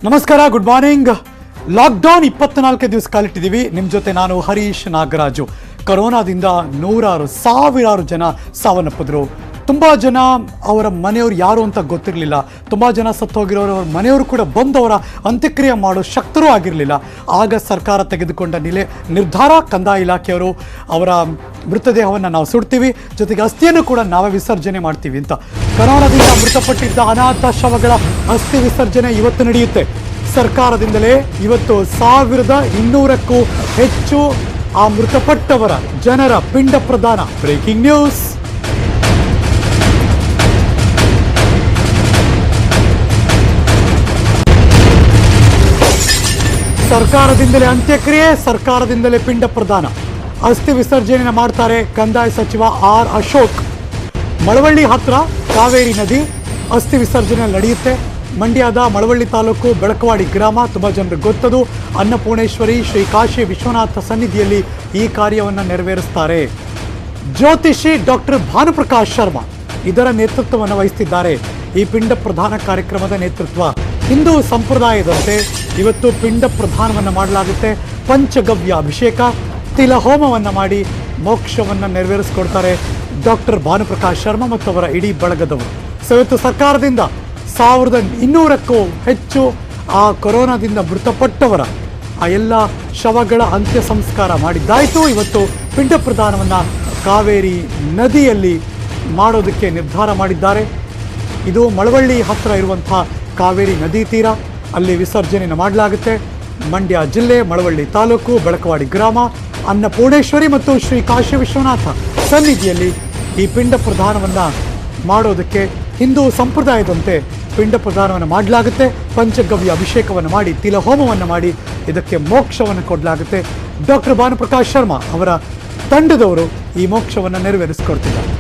ನಮಸ್ಕಾರ, good morning. Lockdown 24 ದಿವಸ ಕಾಲಿಟ್ಟಿದ್ದೀವಿ. ನಿಮ್ಮ ಜೊತೆ ನಾನು ಹರೀಶ್ ನಾಗರಾಜು. ಕೊರೋನಾದಿಂದ ಸಾವಿರಾರು ಜನ ಸಾವನ್ನಪ್ಪಿದ್ರು. ತುಂಬ ಜನ ಅವರ ಮನೆಯವರು ಯಾರು ಅಂತ ಗೊತ್ತಿರಲಿಲ್ಲ. ತುಂಬ ಜನ ಸತ್ತೋಗಿರೋರು ಅವ್ರ ಮನೆಯವರು ಕೂಡ ಬಂದವರ ಅಂತ್ಯಕ್ರಿಯೆ ಮಾಡೋ ಶಕ್ತರೂ ಆಗಿರಲಿಲ್ಲ. ಆಗ ಸರ್ಕಾರ ತೆಗೆದುಕೊಂಡ ನಿರ್ಧಾರ, ಕಂದಾಯ ಇಲಾಖೆಯವರು ಅವರ ಮೃತದೇಹವನ್ನು ನಾವು ಸುಡ್ತೀವಿ, ಜೊತೆಗೆ ಅಸ್ಥಿಯನ್ನು ಕೂಡ ನಾವೇ ವಿಸರ್ಜನೆ ಮಾಡ್ತೀವಿ ಅಂತ. ಕೊರೋನಾದಿಂದ ಮೃತಪಟ್ಟಿದ್ದ ಅನಾಥ ಶವಗಳ ಅಸ್ಥಿ ವಿಸರ್ಜನೆ ಇವತ್ತು ನಡೆಯುತ್ತೆ. ಸರ್ಕಾರದಿಂದಲೇ ಇವತ್ತು 1200ಕ್ಕೂ ಹೆಚ್ಚು ಆ ಮೃತಪಟ್ಟವರ ಜನರ ಪಿಂಡ ಪ್ರದಾನ. Breaking news. ಸರ್ಕಾರದಿಂದಲೇ ಅಂತ್ಯಕ್ರಿಯೆ, ಸರ್ಕಾರದಿಂದಲೇ ಪಿಂಡ ಪ್ರದಾನ. ಅಸ್ಥಿ ವಿಸರ್ಜನೆ ಮಾಡ್ತಾರೆ ಕಂದಾಯ ಸಚಿವ ಆರ್ ಅಶೋಕ್. ಮಳವಳ್ಳಿ ಹತ್ರ ಕಾವೇರಿ ನದಿ ಅಸ್ಥಿ ವಿಸರ್ಜನೆ ನಡೆಯುತ್ತೆ. ಮಂಡ್ಯದ ಮಳವಳ್ಳಿ ತಾಲೂಕು ಬೆಳಕವಾಡಿ ಗ್ರಾಮ, ತುಂಬ ಜನರಿಗೆ ಗೊತ್ತದು. ಅನ್ನಪೂರ್ಣೇಶ್ವರಿ ಶ್ರೀ ಕಾಶಿ ವಿಶ್ವನಾಥ ಸನ್ನಿಧಿಯಲ್ಲಿ ಈ ಕಾರ್ಯವನ್ನು ನೆರವೇರಿಸ್ತಾರೆ. ಜ್ಯೋತಿಷಿ ಡಾಕ್ಟರ್ ಭಾನುಪ್ರಕಾಶ್ ಶರ್ಮಾ ಇದರ ನೇತೃತ್ವವನ್ನು ವಹಿಸುತ್ತಿದ್ದಾರೆ. ಈ ಪಿಂಡ ಪ್ರದಾನ ಕಾರ್ಯಕ್ರಮದ ನೇತೃತ್ವ. ಹಿಂದೂ ಸಂಪ್ರದಾಯದಂತೆ ಇವತ್ತು ಪಿಂಡ ಪ್ರದಾನವನ್ನು ಮಾಡಲಾಗುತ್ತೆ. ಪಂಚಗವ್ಯ ಅಭಿಷೇಕ, ತಿಲಹೋಮವನ್ನು ಮಾಡಿ ಮೋಕ್ಷವನ್ನು ನೆರವೇರಿಸಿಕೊಡ್ತಾರೆ ಡಾಕ್ಟರ್ ಭಾನುಪ್ರಕಾಶ್ ಶರ್ಮಾ ಮತ್ತು ಅವರ ಇಡೀ ಬಳಗದವರು. ಸೊ ಇವತ್ತು ಸರ್ಕಾರದಿಂದ 1200ಕ್ಕೂ ಹೆಚ್ಚು ಆ ಕೊರೋನಾದಿಂದ ಮೃತಪಟ್ಟವರ ಆ ಎಲ್ಲ ಶವಗಳ ಅಂತ್ಯ ಸಂಸ್ಕಾರ ಮಾಡಿದ್ದಾಯಿತು. ಇವತ್ತು ಪಿಂಡ ಪ್ರದಾನವನ್ನು ಕಾವೇರಿ ನದಿಯಲ್ಲಿ ಮಾಡೋದಕ್ಕೆ ನಿರ್ಧಾರ ಮಾಡಿದ್ದಾರೆ. ಇದು ಮಳವಳ್ಳಿ ಹತ್ತಿರ ಇರುವಂಥ ಕಾವೇರಿ ನದಿ ತೀರ, ಅಲ್ಲಿ ವಿಸರ್ಜನೆಯನ್ನು ಮಾಡಲಾಗುತ್ತೆ. ಮಂಡ್ಯ ಜಿಲ್ಲೆ, ಮಳವಳ್ಳಿ ತಾಲೂಕು, ಬೆಳಕವಾಡಿ ಗ್ರಾಮ, ಅನ್ನಪೂರ್ಣೇಶ್ವರಿ ಮತ್ತು ಶ್ರೀ ಕಾಶಿ ವಿಶ್ವನಾಥ ಸನ್ನಿಧಿಯಲ್ಲಿ ಈ ಪಿಂಡ ಪ್ರದಾನವನ್ನು ಮಾಡೋದಕ್ಕೆ ಹಿಂದೂ ಸಂಪ್ರದಾಯದಂತೆ ಪಿಂಡ ಪ್ರದಾನವನ್ನು ಮಾಡಲಾಗುತ್ತೆ. ಪಂಚಗವ್ಯ ಅಭಿಷೇಕವನ್ನು ಮಾಡಿ, ತಿಲಹೋಮವನ್ನು ಮಾಡಿ ಇದಕ್ಕೆ ಮೋಕ್ಷವನ್ನು ಕೊಡಲಾಗುತ್ತೆ. ಡಾಕ್ಟರ್ ಭಾನುಪ್ರಕಾಶ್ ಶರ್ಮಾ ಅವರ ತಂಡದವರು ಈ ಮೋಕ್ಷವನ್ನು ನೆರವೇರಿಸಿಕೊಡ್ತಿದ್ದಾರೆ.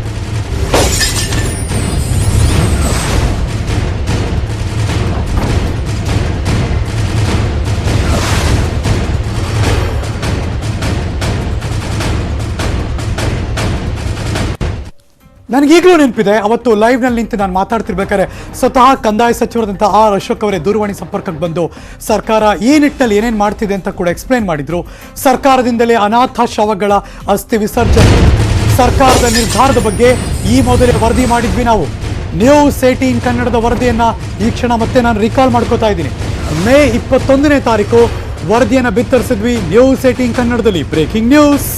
ನನಗೀಗಲೂ ನೆನಪಿದೆ, ಅವತ್ತು ಲೈವ್ನಲ್ಲಿ ನಿಂತು ನಾನು ಮಾತಾಡ್ತಿರ್ಬೇಕಾದ್ರೆ ಸ್ವತಃ ಕಂದಾಯ ಸಚಿವರಾದಂಥ ಆರ್ ಅಶೋಕ್ ಅವರೇ ದೂರವಾಣಿ ಸಂಪರ್ಕಕ್ಕೆ ಬಂದು ಸರ್ಕಾರ ಈ ನಿಟ್ಟಲ್ಲಿ ಏನೇನು ಮಾಡ್ತಿದೆ ಅಂತ ಕೂಡ ಎಕ್ಸ್ಪ್ಲೇನ್ ಮಾಡಿದರು. ಸರ್ಕಾರದಿಂದಲೇ ಅನಾಥ ಶವಗಳ ಅಸ್ಥಿ ವಿಸರ್ಜನೆ, ಸರ್ಕಾರದ ನಿರ್ಧಾರದ ಬಗ್ಗೆ ಈ ಮೊದಲೇ ವರದಿ ಮಾಡಿದ್ವಿ ನಾವು. ನ್ಯೂಸ್ 18 ಕನ್ನಡದ ವರದಿಯನ್ನು ಈ ಕ್ಷಣ ಮತ್ತೆ ನಾನು ರಿಕಾಲ್ ಮಾಡ್ಕೋತಾ ಇದ್ದೀನಿ. ಮೇ 21ನೇ ತಾರೀಕು ವರದಿಯನ್ನು ಬಿತ್ತರಿಸಿದ್ವಿ ನ್ಯೂಸ್ 18 ಕನ್ನಡದಲ್ಲಿ. Breaking news.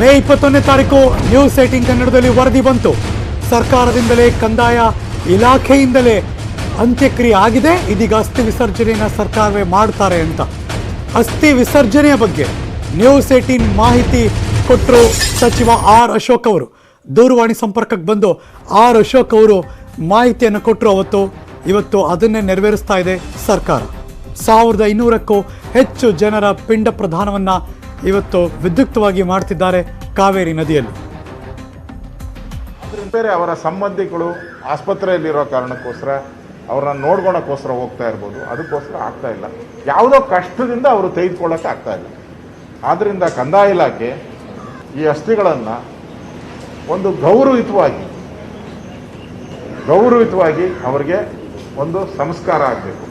ಮೇ 21ನೇ ತಾರೀಕು ನ್ಯೂಸ್ 18 ಕನ್ನಡದಲ್ಲಿ ವರದಿ ಬಂತು. ಸರ್ಕಾರದಿಂದಲೇ, ಕಂದಾಯ ಇಲಾಖೆಯಿಂದಲೇ ಅಂತ್ಯಕ್ರಿಯೆ ಆಗಿದೆ. ಇದೀಗ ಅಸ್ಥಿ ವಿಸರ್ಜನೆಯನ್ನು ಸರ್ಕಾರವೇ ಮಾಡ್ತಾರೆ ಅಂತ. ಅಸ್ಥಿ ವಿಸರ್ಜನೆಯ ಬಗ್ಗೆ ನ್ಯೂಸ್ 18 ಮಾಹಿತಿ ಕೊಟ್ಟರು ಸಚಿವ ಆರ್ ಅಶೋಕ್ ಅವರು. ದೂರವಾಣಿ ಸಂಪರ್ಕಕ್ಕೆ ಬಂದು ಆರ್ ಅಶೋಕ್ ಅವರು ಮಾಹಿತಿಯನ್ನು ಕೊಟ್ಟರು ಅವತ್ತು. ಇವತ್ತು ಅದನ್ನೇ ನೆರವೇರಿಸ್ತಾ ಇದೆ ಸರ್ಕಾರ. 1200ಕ್ಕೂ ಹೆಚ್ಚು ಜನರ ಪಿಂಡ ಪ್ರದಾನವನ್ನು ಇವತ್ತು ವಿದ್ಯುಕ್ತವಾಗಿ ಮಾಡ್ತಿದ್ದಾರೆ ಕಾವೇರಿ ನದಿಯಲ್ಲಿ. ಬೇರೆ ಅವರ ಸಂಬಂಧಿಗಳು ಆಸ್ಪತ್ರೆಯಲ್ಲಿರೋ ಕಾರಣಕ್ಕೋಸ್ಕರ ಅವ್ರನ್ನ ನೋಡ್ಕೊಳಕ್ಕೋಸ್ಕರ ಹೋಗ್ತಾ ಇರ್ಬೋದು, ಅದಕ್ಕೋಸ್ಕರ ಆಗ್ತಾ ಇಲ್ಲ. ಯಾವುದೋ ಕಷ್ಟದಿಂದ ಅವರು ತೆಗೆದುಕೊಳ್ಳೋಕೆ ಆಗ್ತಾ ಇಲ್ಲ. ಆದ್ದರಿಂದ ಕಂದಾಯ ಇಲಾಖೆ ಈ ಅಸ್ಥಿಗಳನ್ನು ಒಂದು ಗೌರವಯುತವಾಗಿ ಅವರಿಗೆ ಒಂದು ಸಂಸ್ಕಾರ ಆಗಬೇಕು.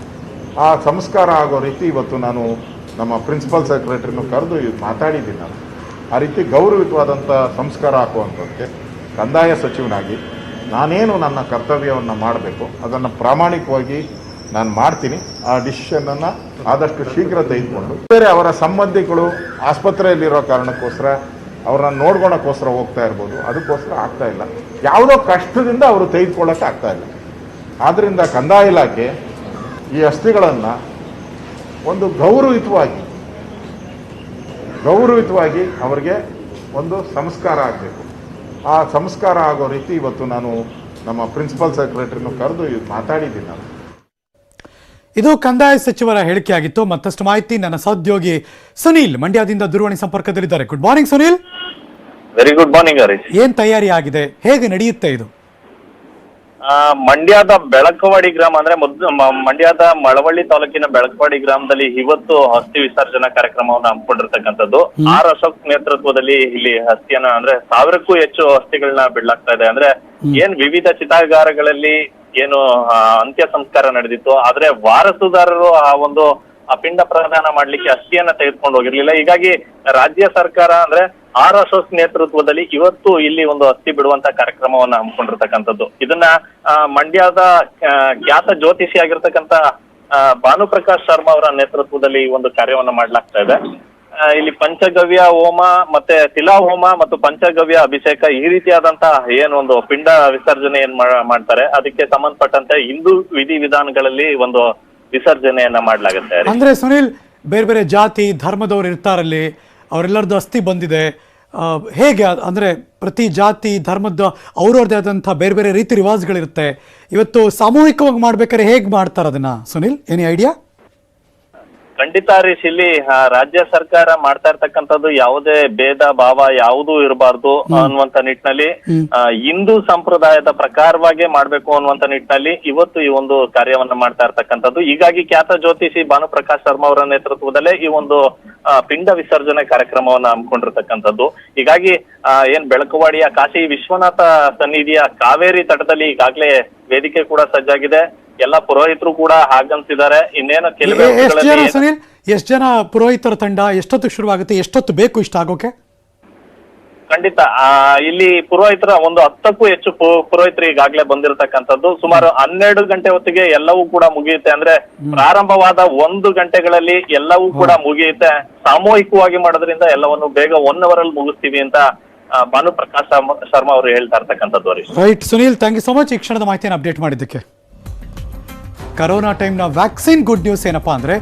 ಆ ಸಂಸ್ಕಾರ ಆಗೋ ರೀತಿ ಇವತ್ತು ನಾನು ನಮ್ಮ ಪ್ರಿನ್ಸಿಪಲ್ ಸೆಕ್ರೆಟರಿನೂ ಕರೆದು ಮಾತಾಡಿದ್ದೀನಿ. ನಾನು ಆ ರೀತಿ ಗೌರವಯುತವಾದಂಥ ಸಂಸ್ಕಾರ ಹಾಕುವಂಥದ್ದಕ್ಕೆ ಕಂದಾಯ ಸಚಿವನಾಗಿ ನಾನೇನು ನನ್ನ ಕರ್ತವ್ಯವನ್ನು ಮಾಡಬೇಕು ಅದನ್ನು ಪ್ರಾಮಾಣಿಕವಾಗಿ ನಾನು ಮಾಡ್ತೀನಿ. ಆ ಡಿಸಿಷನನ್ನು ಆದಷ್ಟು ಶೀಘ್ರ ತೆಗೆದುಕೊಂಡು ಬೇರೆ ಅವರ ಸಂಬಂಧಿಗಳು ಆಸ್ಪತ್ರೆಯಲ್ಲಿರೋ ಕಾರಣಕ್ಕೋಸ್ಕರ ಅವ್ರನ್ನ ನೋಡ್ಕೊಳಕ್ಕೋಸ್ಕರ ಹೋಗ್ತಾ ಇರ್ಬೋದು, ಅದಕ್ಕೋಸ್ಕರ ಆಗ್ತಾ ಇಲ್ಲ. ಯಾವುದೋ ಕಷ್ಟದಿಂದ ಅವರು ತೆಗೆದುಕೊಳ್ಳೋಕೆ ಆಗ್ತಾ ಇಲ್ಲ. ಆದ್ದರಿಂದ ಕಂದಾಯ ಇಲಾಖೆ ಈ ಅಸ್ಥಿಗಳನ್ನು ಒಂದು ಗೌರವಯುತವಾಗಿ ಅವರಿಗೆ ಒಂದು ಸಂಸ್ಕಾರ ಆಗಬೇಕು. ಆ ಸಂಸ್ಕಾರ ಆಗೋ ರೀತಿ ಇವತ್ತು ನಾನು ನಮ್ಮ ಪ್ರಿನ್ಸಿಪಲ್ ಸೆಕ್ರೆಟರಿನೂ ಕರೆದು ಮಾತಾಡಿದ್ದೀನಿ. ನಾನು ಇದು ಕಂದಾಯ ಸಚಿವರ ಹೇಳಿಕೆಯಾಗಿತ್ತು. ಮತ್ತಷ್ಟು ಮಾಹಿತಿ ನನ್ನ ಸಹೋದ್ಯೋಗಿ ಸುನೀಲ್ ಮಂಡ್ಯದಿಂದ ದೂರವಾಣಿ ಸಂಪರ್ಕದಲ್ಲಿದ್ದಾರೆ. Good morning Sunil. Very good morning Harish. ಏನ್ ತಯಾರಿ ಆಗಿದೆ, ಹೇಗೆ ನಡೆಯುತ್ತೆ ಇದು? ಮಂಡ್ಯದ ಬೆಳಕವಾಡಿ ಗ್ರಾಮ ಅಂದ್ರೆ ಮಂಡ್ಯದ ಮಳವಳ್ಳಿ ತಾಲೂಕಿನ ಬೆಳಕವಾಡಿ ಗ್ರಾಮದಲ್ಲಿ ಇವತ್ತು ಅಸ್ಥಿ ವಿಸರ್ಜನಾ ಕಾರ್ಯಕ್ರಮವನ್ನು ಹಮ್ಮಿಕೊಂಡಿರ್ತಕ್ಕಂಥದ್ದು. ಆರ್ ಅಶೋಕ್ ನೇತೃತ್ವದಲ್ಲಿ ಇಲ್ಲಿ ಅಸ್ಥಿಯನ್ನ ಅಂದ್ರೆ 1000ಕ್ಕೂ ಹೆಚ್ಚು ಅಸ್ಥಿಗಳನ್ನ ಬಿಡ್ಲಾಗ್ತಾ ಇದೆ. ಅಂದ್ರೆ ಏನ್ ವಿವಿಧ ಚಿತಾಗಾರಗಳಲ್ಲಿ ಏನು ಅಂತ್ಯ ಸಂಸ್ಕಾರ ನಡೆದಿತ್ತು, ಆದ್ರೆ ವಾರಸುದಾರರು ಆ ಪಿಂಡ ಪ್ರದಾನ ಮಾಡ್ಲಿಕ್ಕೆ ಅಸ್ಥಿಯನ್ನ ತೆಗೆದುಕೊಂಡು ಹೋಗಿರ್ಲಿಲ್ಲ. ಹೀಗಾಗಿ ರಾಜ್ಯ ಸರ್ಕಾರ ಅಂದ್ರೆ ಆರ್ ಅಶೋಕ್ ನೇತೃತ್ವದಲ್ಲಿ ಇವತ್ತು ಇಲ್ಲಿ ಒಂದು ಅಸ್ಥಿ ಬಿಡುವಂತ ಕಾರ್ಯಕ್ರಮವನ್ನ ಹಮ್ಮಿಕೊಂಡಿರ್ತಕ್ಕಂಥದ್ದು. ಇದನ್ನ ಮಂಡ್ಯದ ಖ್ಯಾತ ಜ್ಯೋತಿಷಿ ಆಗಿರ್ತಕ್ಕಂಥ ಭಾನುಪ್ರಕಾಶ್ ಶರ್ಮಾ ಅವರ ನೇತೃತ್ವದಲ್ಲಿ ಈ ಒಂದು ಕಾರ್ಯವನ್ನ ಮಾಡ್ಲಾಗ್ತಾ ಇದೆ. ಇಲ್ಲಿ ಪಂಚಗವ್ಯ ಹೋಮ ಮತ್ತೆ ತಿಲಾ ಹೋಮ ಮತ್ತು ಪಂಚಗವ್ಯ ಅಭಿಷೇಕ ಈ ರೀತಿಯಾದಂತಹ ಏನೊಂದು ಪಿಂಡ ವಿಸರ್ಜನೆ ಮಾಡ್ತಾರೆ, ಅದಕ್ಕೆ ಸಂಬಂಧಪಟ್ಟಂತೆ ಹಿಂದೂ ವಿಧಿವಿಧಾನಗಳಲ್ಲಿ ಒಂದು ವಿಸರ್ಜನೆಯನ್ನ ಮಾಡ್ಲಾಗುತ್ತೆ. ಅಂದ್ರೆ ಸುನಿಲ್, ಬೇರೆ ಬೇರೆ ಜಾತಿ ಧರ್ಮದವ್ರು ಇರ್ತಾರಲ್ಲಿ, ಅವರೆಲ್ಲರದ್ದು ಅಸ್ಥಿ ಬಂದಿದೆ. ಹೇಗೆ ಅಂದ್ರೆ ಪ್ರತಿ ಜಾತಿ ಧರ್ಮದ ಅವ್ರವ್ರದ್ದೇ ಆದಂಥ ಬೇರೆ ಬೇರೆ ರೀತಿ ರಿವಾಜ್ಗಳಿರುತ್ತೆ. ಇವತ್ತು ಸಾಮೂಹಿಕವಾಗಿ ಮಾಡ್ಬೇಕಾದ್ರೆ ಹೇಗೆ ಮಾಡ್ತಾರೆ ಅದನ್ನ ಸುನಿಲ್, ಎನಿ ಐಡಿಯಾ? ಖಂಡಿತ ಹರೀಶ್, ಇಲ್ಲಿ ರಾಜ್ಯ ಸರ್ಕಾರ ಮಾಡ್ತಾ ಇರ್ತಕ್ಕಂಥದ್ದು ಯಾವುದೇ ಭೇದ ಭಾವ ಯಾವುದೂ ಇರಬಾರ್ದು ಅನ್ನುವಂತ ನಿಟ್ಟಿನಲ್ಲಿ ಹಿಂದೂ ಸಂಪ್ರದಾಯದ ಪ್ರಕಾರವಾಗಿ ಮಾಡ್ಬೇಕು ಅನ್ನುವಂತ ನಿಟ್ಟಿನಲ್ಲಿ ಇವತ್ತು ಈ ಒಂದು ಕಾರ್ಯವನ್ನ ಮಾಡ್ತಾ ಇರ್ತಕ್ಕಂಥದ್ದು. ಹೀಗಾಗಿ ಖ್ಯಾತ ಜ್ಯೋತಿಷಿ ಭಾನುಪ್ರಕಾಶ್ ಶರ್ಮಾ ಅವರ ನೇತೃತ್ವದಲ್ಲೇ ಈ ಒಂದು ಪಿಂಡ ವಿಸರ್ಜನೆ ಕಾರ್ಯಕ್ರಮವನ್ನ ಹಮ್ಮಿಕೊಂಡಿರ್ತಕ್ಕಂಥದ್ದು. ಹೀಗಾಗಿ ಏನ್ ಬೆಳಕವಾಡಿಯ ಕಾಶಿ ವಿಶ್ವನಾಥ ಸನ್ನಿಧಿಯ ಕಾವೇರಿ ತಟದಲ್ಲಿ ಈಗಾಗಲೇ ವೇದಿಕೆ ಕೂಡ ಸಜ್ಜಾಗಿದೆ. ಎಲ್ಲ ಪುರೋಹಿತರು ಕೂಡ ಆಗಮಿಸಿದ್ದಾರೆ. ಇನ್ನೇನು ಕೆಲವೇ ಸುನಿಲ್, ಎಷ್ಟು ಜನ ಪುರೋಹಿತರ ತಂಡ, ಎಷ್ಟೊತ್ತು ಶುರುವಾಗುತ್ತೆ, ಎಷ್ಟೊತ್ತು ಬೇಕು ಇಷ್ಟ ಆಗೋಕೆ? ಖಂಡಿತ ಇಲ್ಲಿ ಪುರೋಹಿತರ ಒಂದು 10ಕ್ಕೂ ಹೆಚ್ಚು ಪುರೋಹಿತರು ಈಗಾಗಲೇ ಬಂದಿರತಕ್ಕಂಥದ್ದು. ಸುಮಾರು 12 ಗಂಟೆ ಹೊತ್ತಿಗೆ ಎಲ್ಲವೂ ಕೂಡ ಮುಗಿಯುತ್ತೆ. ಅಂದ್ರೆ ಪ್ರಾರಂಭವಾದ 1 ಗಂಟೆಗಳಲ್ಲಿ ಎಲ್ಲವೂ ಕೂಡ ಮುಗಿಯುತ್ತೆ. ಸಾಮೂಹಿಕವಾಗಿ ಮಾಡೋದ್ರಿಂದ ಎಲ್ಲವನ್ನು ಬೇಗ 1 ಅವರಲ್ಲಿ ಮುಗಿಸ್ತೀವಿ ಅಂತ ಭಾನುಪ್ರಕಾಶ್ ಶರ್ಮಾ ಅವರು ಹೇಳ್ತಾ ಇರ್ತಕ್ಕಂಥದ್ದು. Right Sunil, thank you so much ಈ ಕ್ಷಣದ ಮಾಹಿತಿಯನ್ನು ಅಪ್ಡೇಟ್ ಮಾಡಿದ್ದಕ್ಕೆ. ಕರೋನಾ ಟೈಮ್ನ ವ್ಯಾಕ್ಸಿನ್ ಗುಡ್ ನ್ಯೂಸ್ ಏನಪ್ಪಾ ಅಂದ್ರೆ